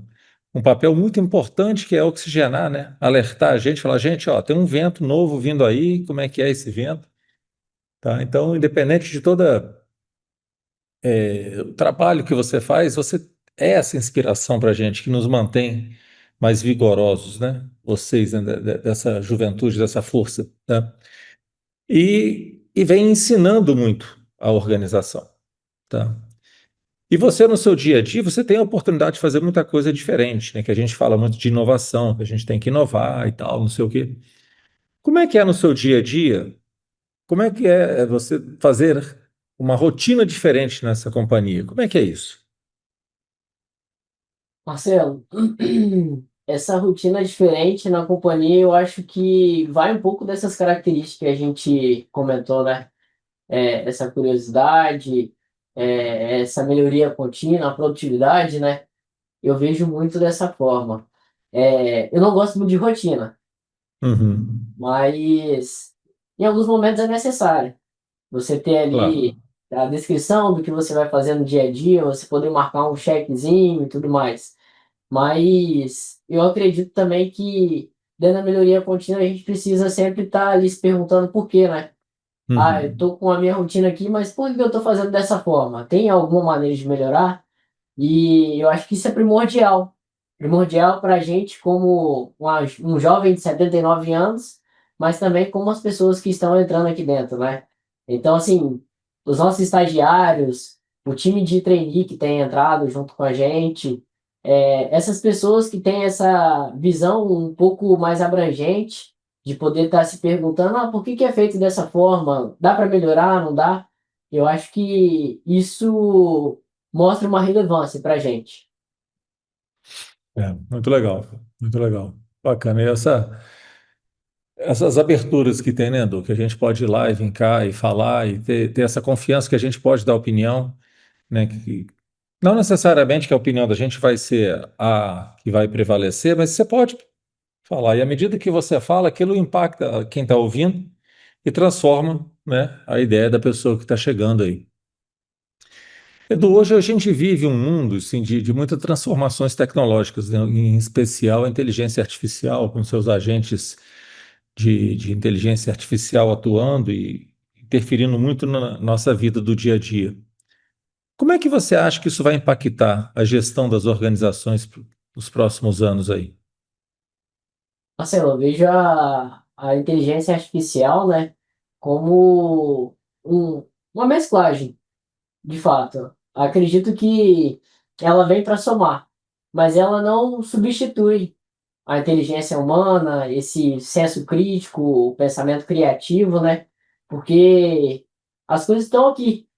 um papel muito importante que é oxigenar, né? Alertar a gente, falar, gente, ó, tem um vento novo vindo aí, como é que é esse vento? Tá? Então, independente de toda o trabalho que você é essa inspiração para a gente que nos mantém mais vigorosos, né? Vocês, né, dessa juventude, dessa força, tá? E vem ensinando muito a organização, tá? E você, no seu dia a dia, você tem a oportunidade de fazer muita coisa diferente, né? Que a gente fala muito de inovação, que a gente tem que inovar e tal, não sei o quê. Como é que é no seu dia a dia? Como é que é você fazer uma rotina diferente nessa companhia? Como é que é isso? Marcelo, essa rotina diferente na companhia, eu acho que vai um pouco dessas características que a gente comentou, né? Essa curiosidade, essa melhoria contínua, a produtividade, né? Eu vejo muito dessa forma. Eu não gosto muito de rotina, Uhum. mas em alguns momentos é necessário. Você ter Claro. ali a descrição do que você vai fazer no dia a dia, você poder marcar um checkzinho e tudo mais. Mas eu acredito também que dentro da melhoria contínua a gente precisa sempre estar ali se perguntando por quê, né? Ah, eu Uhum. tô com a minha rotina aqui, mas por que eu tô fazendo dessa forma? Tem alguma maneira de melhorar? E eu acho que isso é primordial. Primordial para a gente como um jovem de 79 anos, mas também como as pessoas que estão entrando aqui dentro, né? Então, assim, os nossos estagiários, o time de trainee que tem entrado junto com a gente, essas pessoas que têm essa visão um pouco mais abrangente, de poder estar se perguntando, por que que é feito dessa forma? Dá para melhorar? Não dá? Eu acho que isso mostra uma relevância para a gente. Muito legal, muito legal. Bacana. E essas aberturas que tem, né, Edu? Que a gente pode ir lá e vir cá e falar e ter essa confiança que a gente pode dar opinião, né? Que não necessariamente que a opinião da gente vai ser a que vai prevalecer, mas você pode falar. E à medida que você fala, aquilo impacta quem está ouvindo e transforma, né, a ideia da pessoa que está chegando aí. Edu, hoje a gente vive um mundo assim, de muitas transformações tecnológicas, né, em especial a inteligência artificial, com seus agentes de inteligência artificial atuando e interferindo muito na nossa vida do dia a dia. Como é que você acha que isso vai impactar a gestão das organizações nos próximos anos aí? Marcelo, eu vejo a inteligência artificial, né, como uma mesclagem, de fato. Acredito que ela vem para somar, mas ela não substitui a inteligência humana, esse senso crítico, o pensamento criativo, né? Porque as coisas estão aqui.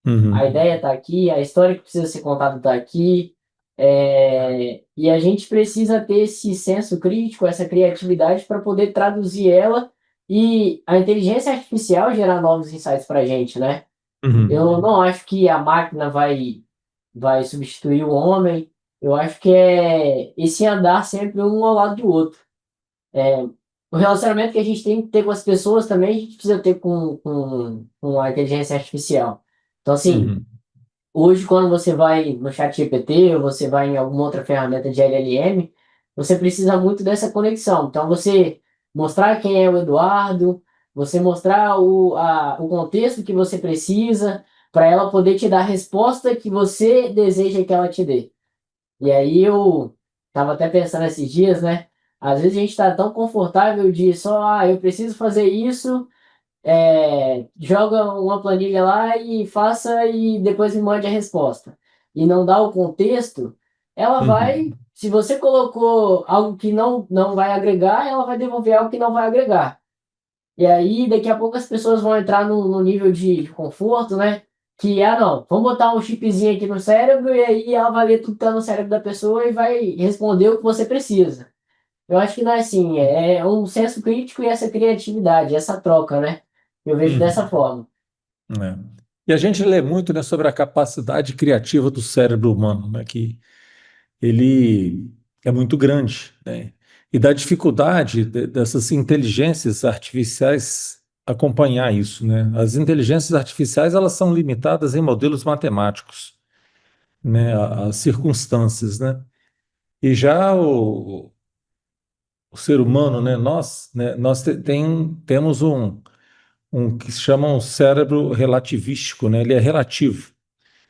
A Uhum. ideia está aqui, a história que precisa ser contada está aqui, e a gente precisa ter esse senso crítico, essa criatividade para poder traduzir ela e a inteligência artificial gerar novos insights para a gente, né? Uhum. Eu não acho que a máquina vai substituir o homem, eu acho que é esse andar sempre um ao lado do outro. O relacionamento que a gente tem que ter com as pessoas também, a gente precisa ter com a inteligência artificial. Então, assim, Uhum. hoje, quando você vai no ChatGPT ou você vai em alguma outra ferramenta de LLM, você precisa muito dessa conexão. Então, você mostrar quem é o Eduardo, você mostrar o contexto que você precisa para ela poder te dar a resposta que você deseja que ela te dê. E aí eu estava até pensando esses dias, né? Às vezes a gente está tão confortável de só, eu preciso fazer isso, joga uma planilha lá e faça e depois me mande a resposta. E não dá o contexto, ela vai, Uhum. se você colocou algo que não vai agregar, ela vai devolver algo que não vai agregar. E aí, daqui a pouco as pessoas vão entrar no nível de conforto, né? Que, não, vamos botar um chipzinho aqui no cérebro e aí ela vai ler tudo que tá no cérebro da pessoa e vai responder o que você precisa. Eu acho que não é assim, é um senso crítico e essa criatividade, essa troca, né? Eu vejo dessa Uhum. forma. É. E a gente lê muito, né, sobre a capacidade criativa do cérebro humano, né, que ele é muito grande, né, e da dificuldade dessas inteligências artificiais acompanhar isso, né? As inteligências artificiais elas são limitadas em modelos matemáticos, né, às circunstâncias, né? E já o ser humano, nós temos um que se chama um cérebro relativístico, né? Ele é relativo,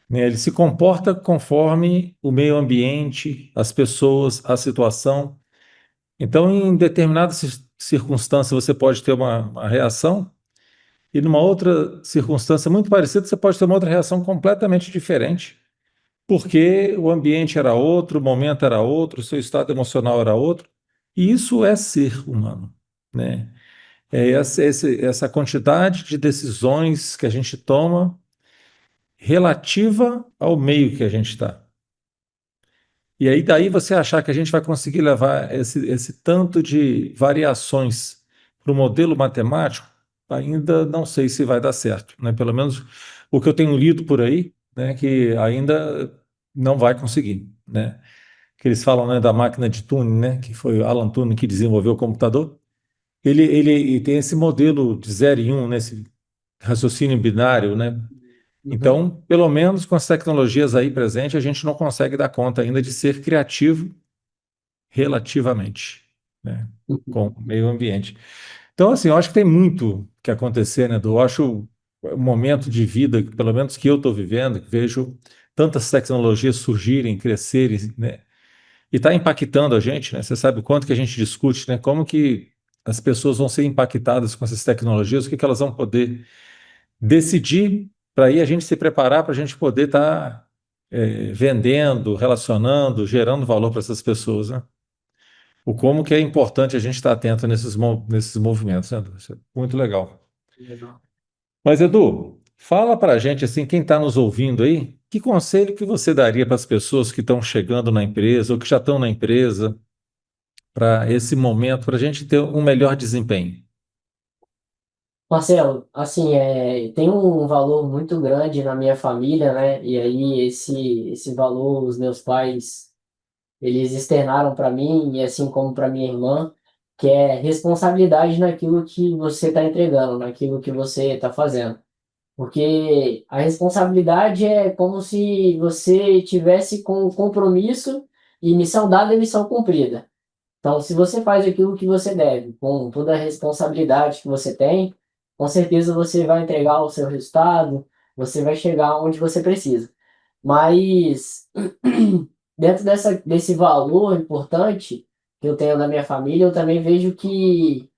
né? Ele se comporta conforme o meio ambiente, as pessoas, a situação. Então, em determinadas circunstâncias, você pode ter uma reação, e numa outra circunstância muito parecida, você pode ter uma outra reação completamente diferente, porque o ambiente era outro, o momento era outro, o seu estado emocional era outro. E isso é ser humano, né? É essa quantidade de decisões que a gente toma relativa ao meio que a gente está. E aí, daí você achar que a gente vai conseguir levar esse tanto de variações para o modelo matemático, ainda não sei se vai dar certo, né? Pelo menos o que eu tenho lido por aí, né, que ainda não vai conseguir, né? Que eles falam, né, da máquina de Turing, né, que foi o Alan Turing que desenvolveu o computador. Ele tem esse modelo de 0 e 1, né, esse raciocínio binário, né? Uhum. Então, pelo menos com as tecnologias aí presentes, a gente não consegue dar conta ainda de ser criativo relativamente, né, com o meio ambiente. Então, assim, eu acho que tem muito que acontecer, né, Edu? Eu acho o momento de vida, pelo menos que eu estou vivendo, que vejo tantas tecnologias surgirem, crescerem, né, e está impactando a gente, né? Você sabe o quanto que a gente discute, né? Como que as pessoas vão ser impactadas com essas tecnologias, o que que elas vão poder decidir para aí a gente se preparar para a gente poder estar vendendo, relacionando, gerando valor para essas pessoas, né? O como que é importante a gente estar atento nesses movimentos, né, Edu? Isso é muito legal. Legal. Mas, Edu, fala para a gente, assim, quem está nos ouvindo aí, que conselho que você daria para as pessoas que estão chegando na empresa ou que já estão na empresa para esse momento, para a gente ter um melhor desempenho? Marcelo, assim, tem um valor muito grande na minha família, né? E aí esse valor os meus pais eles externaram para mim e assim como para minha irmã, que é responsabilidade naquilo que você está entregando, naquilo que você está fazendo. Porque a responsabilidade é como se você tivesse com compromisso e missão dada e missão cumprida. Então, se você faz aquilo que você deve, com toda a responsabilidade que você tem, com certeza você vai entregar o seu resultado, você vai chegar onde você precisa. Mas dentro desse valor importante que eu tenho na minha família, eu também vejo que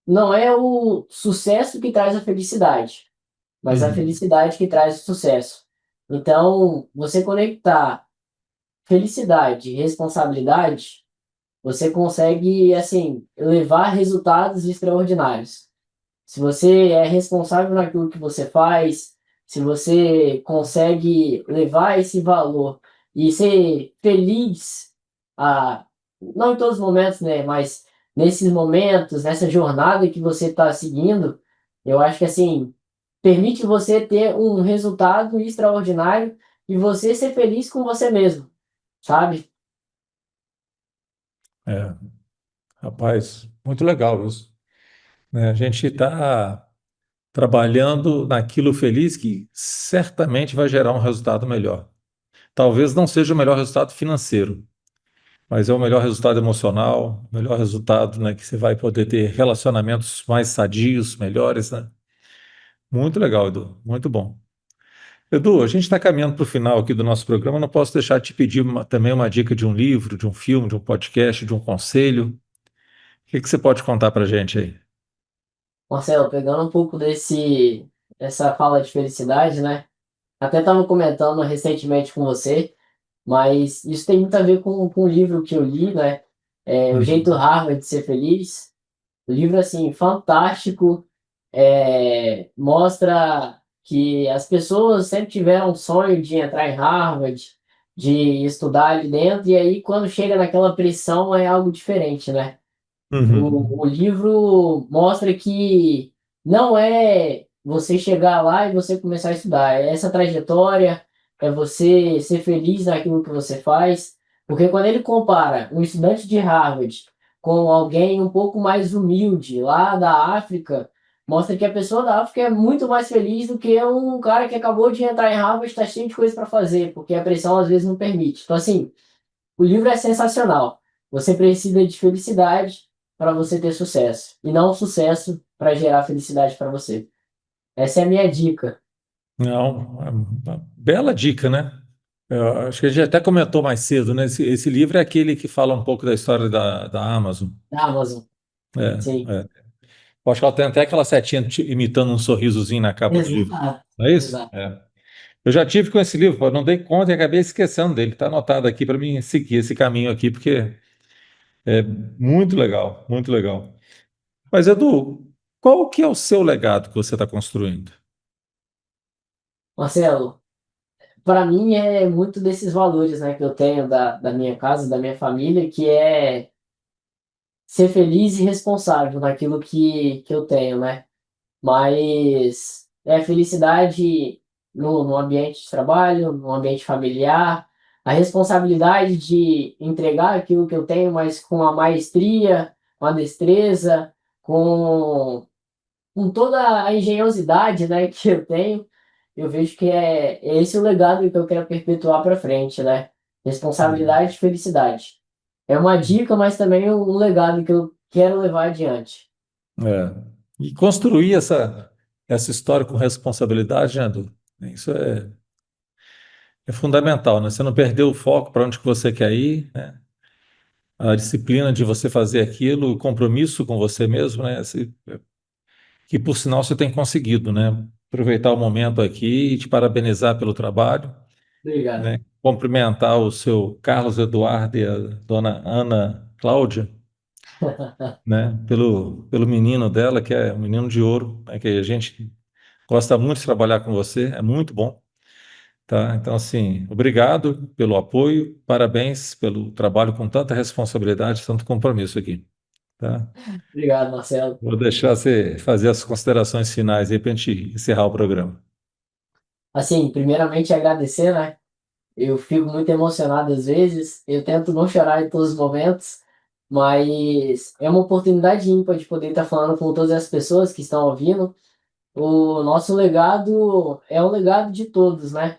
não é o sucesso que traz a felicidade, mas a Uhum. felicidade que traz o sucesso. Então, você conectar felicidade e responsabilidade você consegue, assim, levar resultados extraordinários. Se você é responsável naquilo que você faz, se você consegue levar esse valor e ser feliz, ah, não em todos os momentos, né, mas nesses momentos, nessa jornada que você está seguindo, eu acho que assim permite você ter um resultado extraordinário e você ser feliz com você mesmo, sabe? É, rapaz, muito legal isso, né? A gente está trabalhando naquilo feliz que certamente vai gerar um resultado melhor. Talvez não seja o melhor resultado financeiro, mas é o melhor resultado emocional, o melhor resultado, né, que você vai poder ter relacionamentos mais sadios, melhores, né? Muito legal, Edu, muito bom. Edu, a gente está caminhando para o final aqui do nosso programa. Não posso deixar de te pedir também uma dica de um livro, de um filme, de um podcast, de um conselho. O que que você pode contar para a gente aí? Marcelo, pegando um pouco essa fala de felicidade, né? Até estava comentando recentemente com você, mas isso tem muito a ver com o livro que eu li, né? O Jeito Uhum. Harvard de Ser Feliz. O livro, assim, fantástico, mostra que as pessoas sempre tiveram um sonho de entrar em Harvard, de estudar ali dentro, e aí quando chega naquela pressão é algo diferente, né? O Uhum. livro mostra que não é você chegar lá e você começar a estudar, é essa trajetória, é você ser feliz naquilo que você faz, porque quando ele compara um estudante de Harvard com alguém um pouco mais humilde lá da África, mostra que a pessoa da África é muito mais feliz do que um cara que acabou de entrar em Harvard, está cheio de coisa para fazer, porque a pressão às vezes não permite. Então, assim, o livro é sensacional. Você precisa de felicidade para você ter sucesso, e não sucesso para gerar felicidade para você. Essa é a minha dica Não, é uma bela dica, né? Eu acho que a gente até comentou mais cedo, né? Esse livro é aquele que fala um pouco da história da Amazon. da Amazon. Sim, É. Eu acho que ela tem até aquela setinha imitando um sorrisozinho na capa do livro. exato, Não é isso? exato. É. Eu já tive com esse livro, pô, não dei conta e acabei esquecendo dele. Está anotado aqui para mim seguir esse caminho aqui, porque é muito legal, muito legal. Mas, Edu, qual que é o seu legado que você está construindo? Marcelo, para mim é muito desses valores, né, que eu tenho da minha casa, da minha família, que é ser feliz e responsável naquilo que eu tenho, né? Mas é felicidade no ambiente de trabalho, no ambiente familiar, a responsabilidade de entregar aquilo que eu tenho, mas com a maestria, com a destreza, com, com toda a engenhosidade, né, que eu tenho, eu vejo que é esse o legado que eu quero perpetuar para frente, né? Responsabilidade e felicidade. É uma dica, mas também um legado que eu quero levar adiante. É. E construir essa história com responsabilidade, né, Edu? Isso é fundamental, né? Você não perder o foco para onde que você quer ir, né? A disciplina de você fazer aquilo, o compromisso com você mesmo, né? Que por sinal você tem conseguido, né? Aproveitar o momento aqui e te parabenizar pelo trabalho, Obrigado. né? Cumprimentar o seu Carlos Eduardo e a dona Ana Cláudia, né? Pelo menino dela, que é um menino de ouro, né? Que a gente gosta muito de trabalhar com você, é muito bom, tá? Então, assim, obrigado pelo apoio, parabéns pelo trabalho com tanta responsabilidade, tanto compromisso aqui, tá? Obrigado, Marcelo. Vou deixar você fazer as considerações finais aí para a gente encerrar o programa. Assim, primeiramente agradecer, né? Eu fico muito emocionado às vezes, eu tento não chorar em todos os momentos, mas é uma oportunidade ímpar de poder estar falando com todas as pessoas que estão ouvindo. O nosso legado é um legado de todos, né?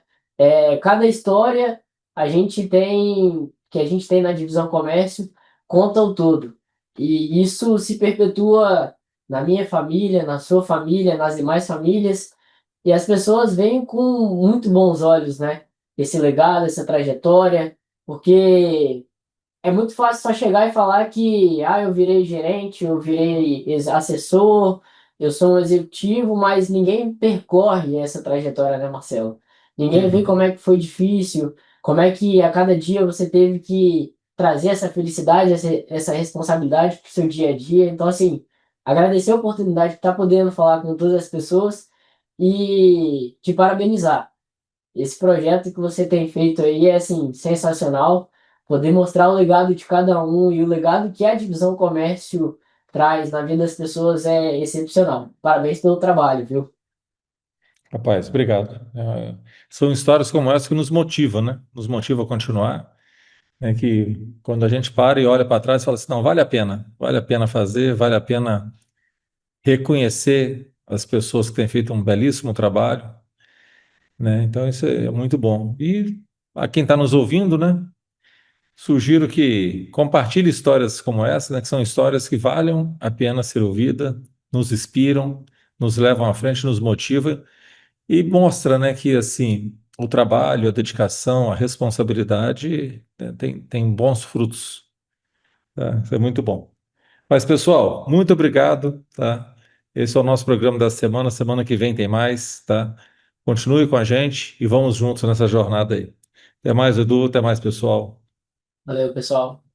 Cada história que a gente tem na divisão comércio conta o todo. E isso se perpetua na minha família, na sua família, nas demais famílias. E as pessoas veem com muito bons olhos, né? Esse legado, essa trajetória, porque é muito fácil só chegar e falar que eu virei gerente, eu virei assessor, eu sou um executivo, mas ninguém percorre essa trajetória, né, Marcelo? Ninguém vê como Uhum. é que foi difícil, como é que a cada dia você teve que trazer essa felicidade, essa responsabilidade para o seu dia a dia. Então, assim, agradecer a oportunidade de estar podendo falar com todas as pessoas e te parabenizar. Esse projeto que você tem feito aí é, assim, sensacional. Poder mostrar o legado de cada um e o legado que a divisão comércio traz na vida das pessoas é excepcional. Parabéns pelo trabalho, viu? Rapaz, obrigado. São histórias como essa que nos motivam, né? Nos motiva a continuar. É que quando a gente para e olha para trás, fala assim, não, vale a pena fazer, vale a pena reconhecer as pessoas que têm feito um belíssimo trabalho, né? Então isso é muito bom. E a quem está nos ouvindo, né? Sugiro que compartilhe histórias como essa, né? Que são histórias que valham a pena ser ouvidas, nos inspiram, nos levam à frente, nos motivam e mostra, né, que assim o trabalho, a dedicação, a responsabilidade tem bons frutos, tá? Isso é muito bom. Mas, pessoal, muito obrigado, tá? Esse é o nosso programa da semana. Semana que vem tem mais, tá? Continue com a gente e vamos juntos nessa jornada aí. Até mais, Edu. Até mais, pessoal. Valeu, pessoal.